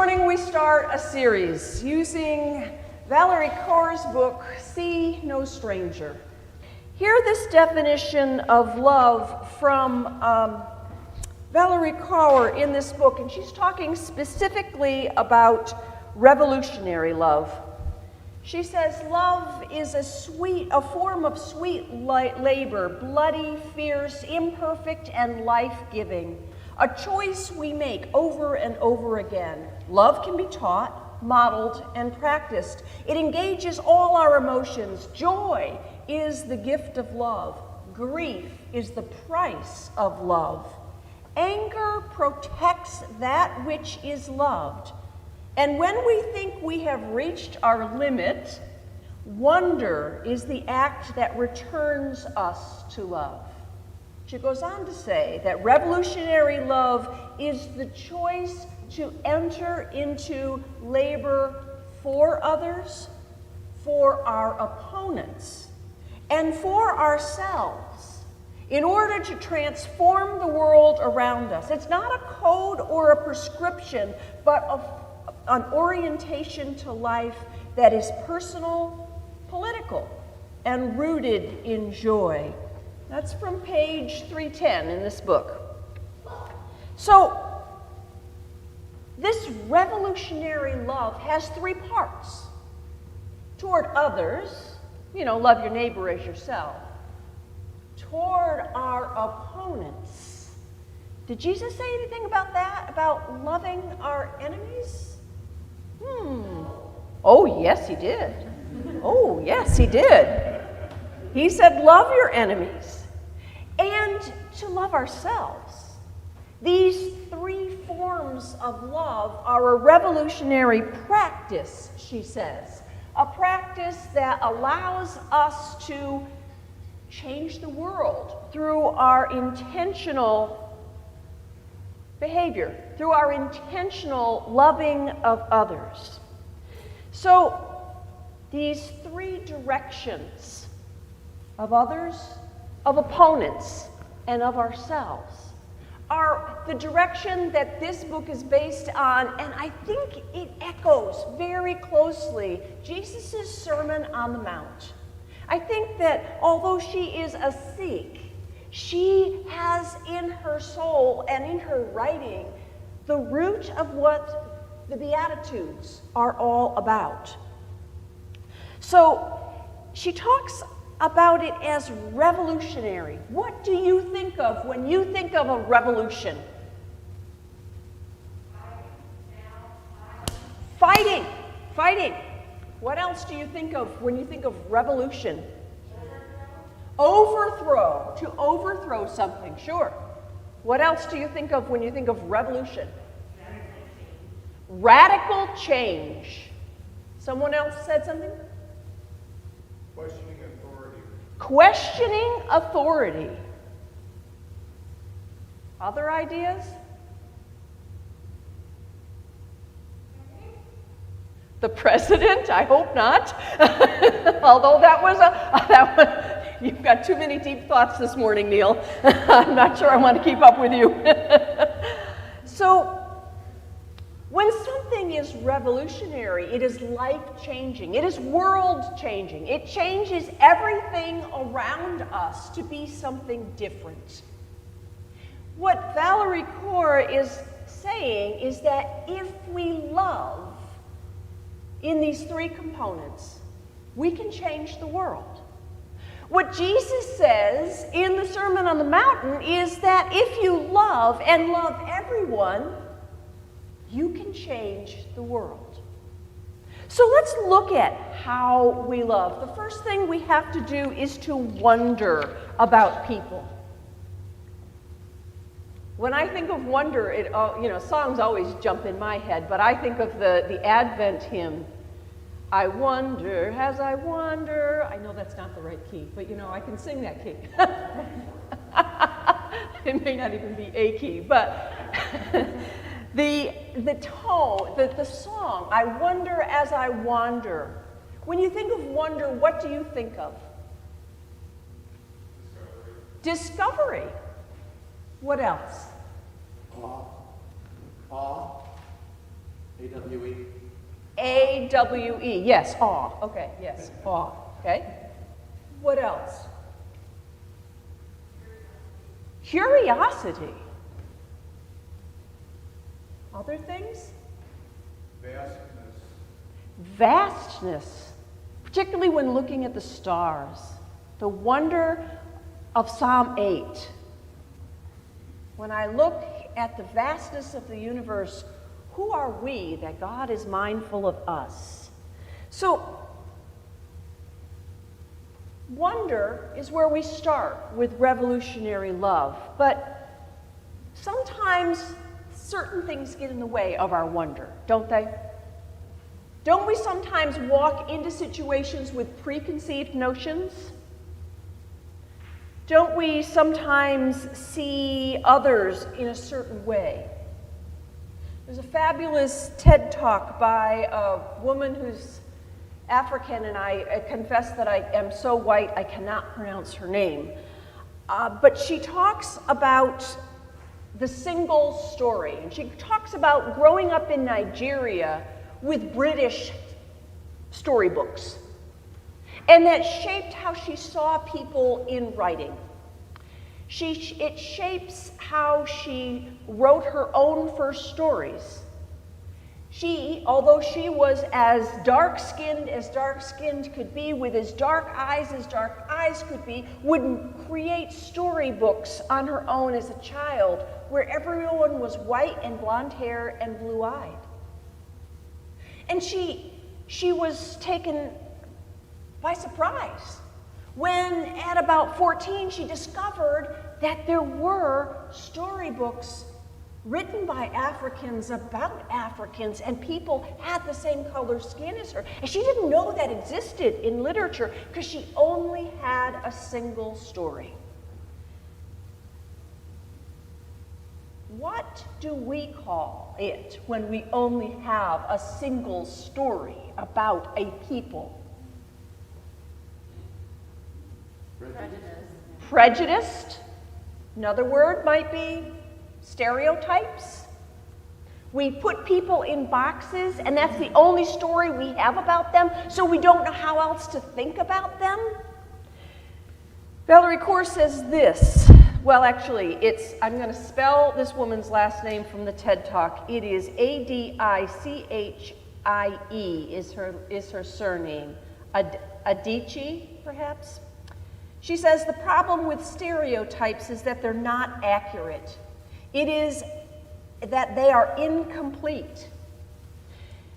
morning we start a series using Valarie Kaur's book, See No Stranger. Hear this definition of love from Valarie Kaur in this book, and she's talking specifically about revolutionary love. She says, love is a form of sweet labor, bloody, fierce, imperfect, and life-giving. A choice we make over and over again. Love can be taught, modeled, and practiced. It engages all our emotions. Joy is the gift of love. Grief is the price of love. Anger protects that which is loved. And when we think we have reached our limit, wonder is the act that returns us to love. She goes on to say that revolutionary love is the choice to enter into labor for others, for our opponents, and for ourselves in order to transform the world around us. It's not a code or a prescription, but an orientation to life that is personal, political, and rooted in joy. That's from page 310 in this book. So, this revolutionary love has three parts. Toward others, love your neighbor as yourself. Toward our opponents. Did Jesus say anything about that? About loving our enemies? Oh, yes, he did. Oh, yes, he did. He said, love your enemies. And to love ourselves. These three forms of love are a revolutionary practice, she says. A practice that allows us to change the world through our intentional behavior, through our intentional loving of others. So, these three directions of others, of opponents, and of ourselves are the direction that this book is based on, and I think it echoes very closely Jesus' Sermon on the Mount. I think that although she is a Sikh, she has in her soul and in her writing the root of what the Beatitudes are all about. So she talks about it as revolutionary. What do you think of when you think of a revolution? Fighting. What else do you think of when you think of revolution? Overthrow. To overthrow something, sure. What else do you think of when you think of revolution? Radical change. Someone else said something? Questioning authority. Other ideas? The president? I hope not. Although that was you've got too many deep thoughts this morning, Neil. I'm not sure I want to keep up with you. So, when something is revolutionary, it is life-changing. It is world-changing. It changes everything around us to be something different. What Valarie Kaur is saying is that if we love in these three components, we can change the world. What Jesus says in the Sermon on the Mountain is that if you love and love everyone, you can change the world. So let's look at how we love. The first thing we have to do is to wonder about people. When I think of wonder, songs always jump in my head, but I think of the Advent hymn, I wonder as I wonder. I know that's not the right key, but I can sing that key. It may not even be a key, but the tone, the song, I wonder as I wander. When you think of wonder, what do you think of? Discovery. What else? Awe. AWE. AWE, yes, awe. Okay, yes, awe. Okay. What else? Curiosity. Other things? Vastness. Vastness, particularly when looking at the stars. The wonder of Psalm 8. When I look at the vastness of the universe, who are we that God is mindful of us? So, wonder is where we start with revolutionary love, but sometimes certain things get in the way of our wonder, don't they? Don't we sometimes walk into situations with preconceived notions? Don't we sometimes see others in a certain way? There's a fabulous TED Talk by a woman who's African, and I confess that I am so white I cannot pronounce her name. But she talks about the single story, and she talks about growing up in Nigeria with British storybooks, and that shaped how she saw people in writing. It shapes how she wrote her own first stories. She, although she was as dark-skinned could be, with as dark eyes could be, would create storybooks on her own as a child, where everyone was white and blonde hair and blue-eyed. And she was taken by surprise when, at about 14, she discovered that there were storybooks written by Africans about Africans, and people had the same color skin as her. And she didn't know that existed in literature because she only had a single story. What do we call it when we only have a single story about a people? Prejudiced. Another word might be stereotypes. We put people in boxes, and that's the only story we have about them, so we don't know how else to think about them. Valarie Kaur says this. Well, actually, I'm going to spell this woman's last name from the TED Talk. It is Adichie is her surname. Adichie, perhaps? She says the problem with stereotypes is that they're not accurate. It is that they are incomplete.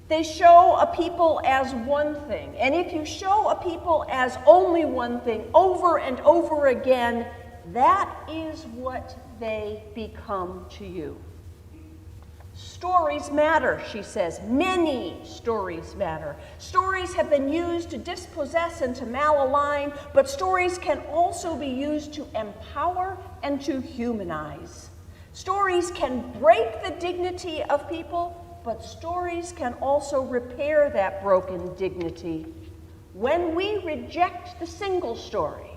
They show a people as one thing, and if you show a people as only one thing over and over again, that is what they become to you. Stories matter, she says. Many stories matter. Stories have been used to dispossess and to malalign, but stories can also be used to empower and to humanize. Stories can break the dignity of people, but stories can also repair that broken dignity. When we reject the single story,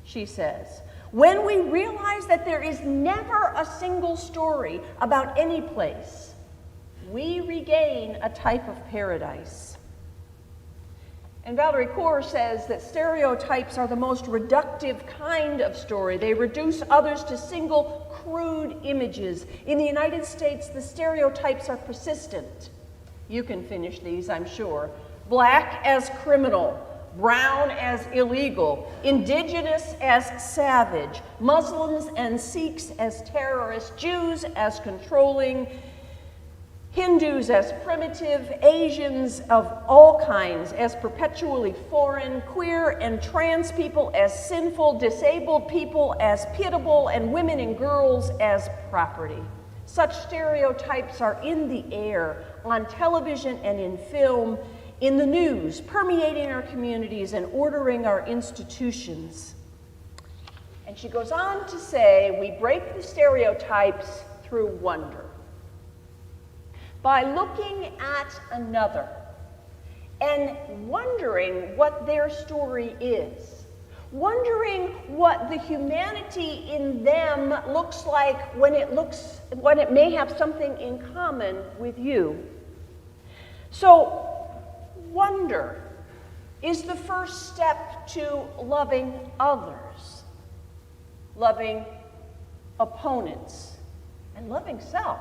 she says, when we realize that there is never a single story about any place, we regain a type of paradise. And Valarie Kaur says that stereotypes are the most reductive kind of story. They reduce others to single, crude images. In the United States, the stereotypes are persistent. You can finish these, I'm sure. Black as criminal, brown as illegal, indigenous as savage, Muslims and Sikhs as terrorists, Jews as controlling, Hindus as primitive, Asians of all kinds as perpetually foreign, queer and trans people as sinful, disabled people as pitiable, and women and girls as property. Such stereotypes are in the air, on television and in film, in the news, permeating our communities and ordering our institutions. And she goes on to say, we break the stereotypes through wonder. By looking at another and wondering what their story is, wondering what the humanity in them looks like when it may have something in common with you. So, wonder is the first step to loving others, loving opponents, and loving self.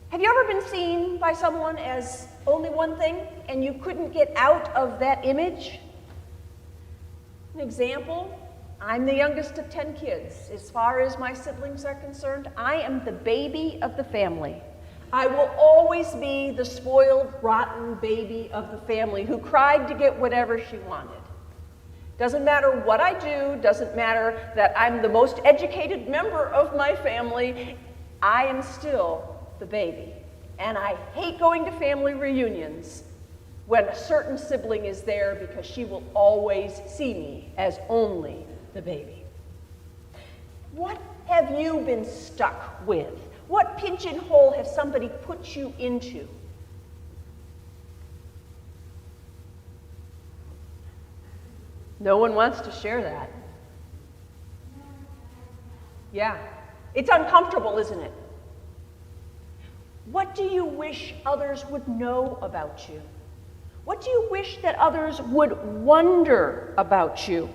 Have you ever been seen by someone as only one thing and you couldn't get out of that image? An example, I'm the youngest of 10 kids. As far as my siblings are concerned, I am the baby of the family. I will always be the spoiled, rotten baby of the family who cried to get whatever she wanted. Doesn't matter what I do, doesn't matter that I'm the most educated member of my family, I am still the baby. And I hate going to family reunions when a certain sibling is there because she will always see me as only the baby. What have you been stuck with? What pigeonhole has somebody put you into? No one wants to share that. Yeah, it's uncomfortable, isn't it? What do you wish others would know about you? What do you wish that others would wonder about you?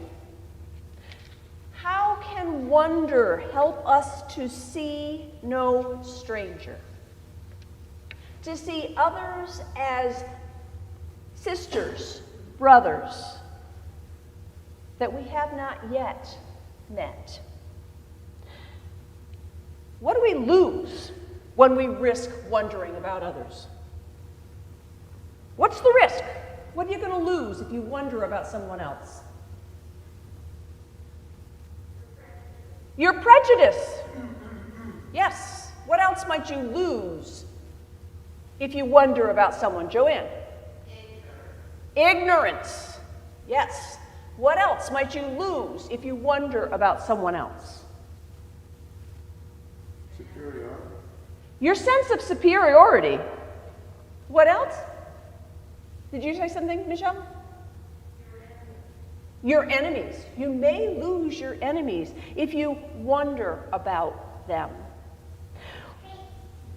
How can wonder help us to see no stranger? To see others as sisters, brothers, that we have not yet met. What do we lose when we risk wondering about others? What's the risk? What are you going to lose if you wonder about someone else? Your prejudice. Yes. What else might you lose if you wonder about someone? Joanne? Ignorance. Yes. What else might you lose if you wonder about someone else? Superiority. Your sense of superiority. What else? Did you say something, Michelle? Your enemies. You may lose your enemies if you wonder about them.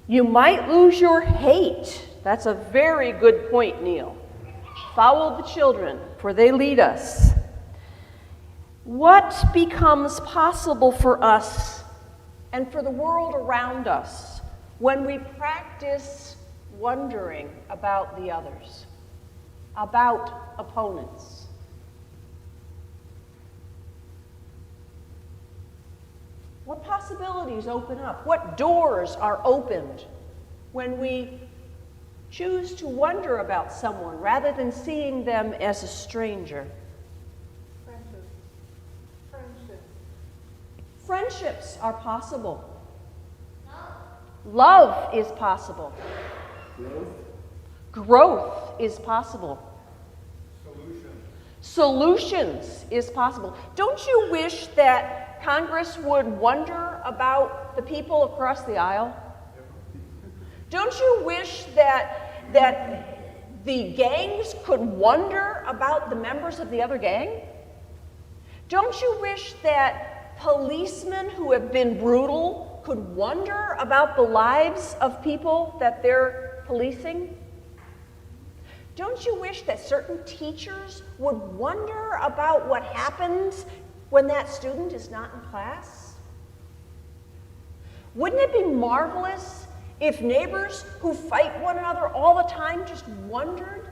You might lose your hate. That's a very good point, Neil. Follow the children, for they lead us. What becomes possible for us and for the world around us when we practice wondering about the others, about opponents? What possibilities open up? What doors are opened when we choose to wonder about someone rather than seeing them as a stranger? Friendships are possible. Love is possible. Growth is possible. Solutions is possible. Don't you wish that Congress would wonder about the people across the aisle? Don't you wish that the gangs could wonder about the members of the other gang? Don't you wish that policemen who have been brutal could wonder about the lives of people that they're policing? Don't you wish that certain teachers would wonder about what happens when that student is not in class? Wouldn't it be marvelous if neighbors who fight one another all the time just wondered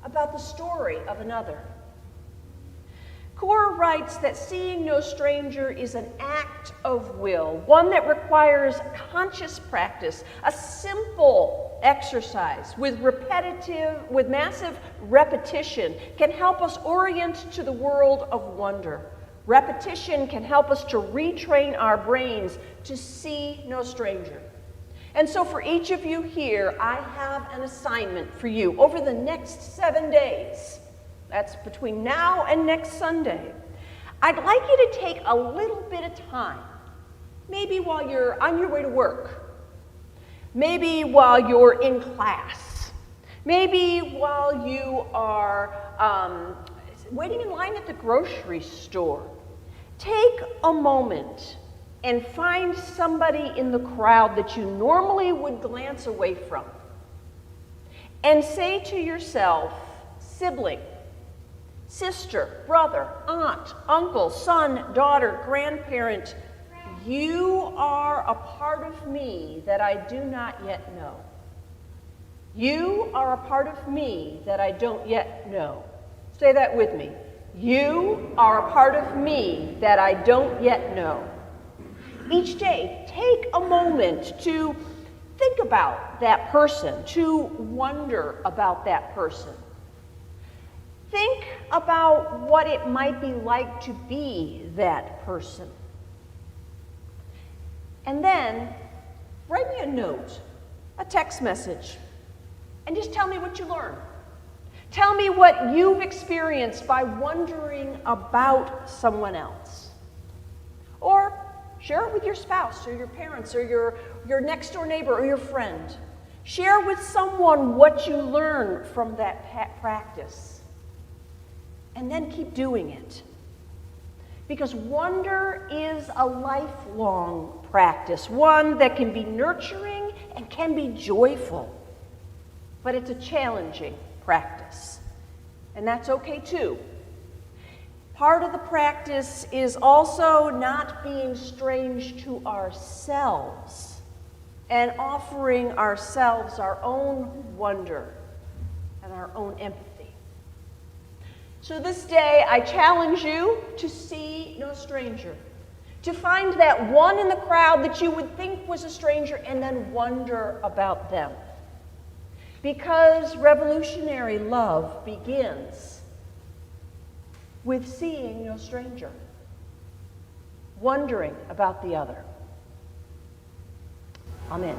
about the story of another? Kaur writes that seeing no stranger is an act of will, one that requires conscious practice, a simple exercise with massive repetition can help us orient to the world of wonder. Repetition can help us to retrain our brains to see no stranger. And so for each of you here, I have an assignment for you over the next 7 days. That's between now and next Sunday. I'd like you to take a little bit of time, maybe while you're on your way to work, maybe while you're in class, maybe while you are waiting in line at the grocery store. Take a moment and find somebody in the crowd that you normally would glance away from. and say to yourself, sibling, sister, brother, aunt, uncle, son, daughter, grandparent, you are a part of me that I do not yet know. You are a part of me that I don't yet know. Say that with me. You are a part of me that I don't yet know. Each day, take a moment to think about that person, to wonder about that person. Think about what it might be like to be that person. And then, write me a note, a text message, and just tell me what you learned. Tell me what you've experienced by wondering about someone else. Or share it with your spouse or your parents or your next door neighbor or your friend. Share with someone what you learned from that practice. And then keep doing it. Because wonder is a lifelong practice, one that can be nurturing and can be joyful. But it's a challenging practice. And that's okay too. Part of the practice is also not being strange to ourselves and offering ourselves our own wonder and our own empathy. So this day, I challenge you to see no stranger, to find that one in the crowd that you would think was a stranger and then wonder about them. Because revolutionary love begins with seeing no stranger, wondering about the other. Amen.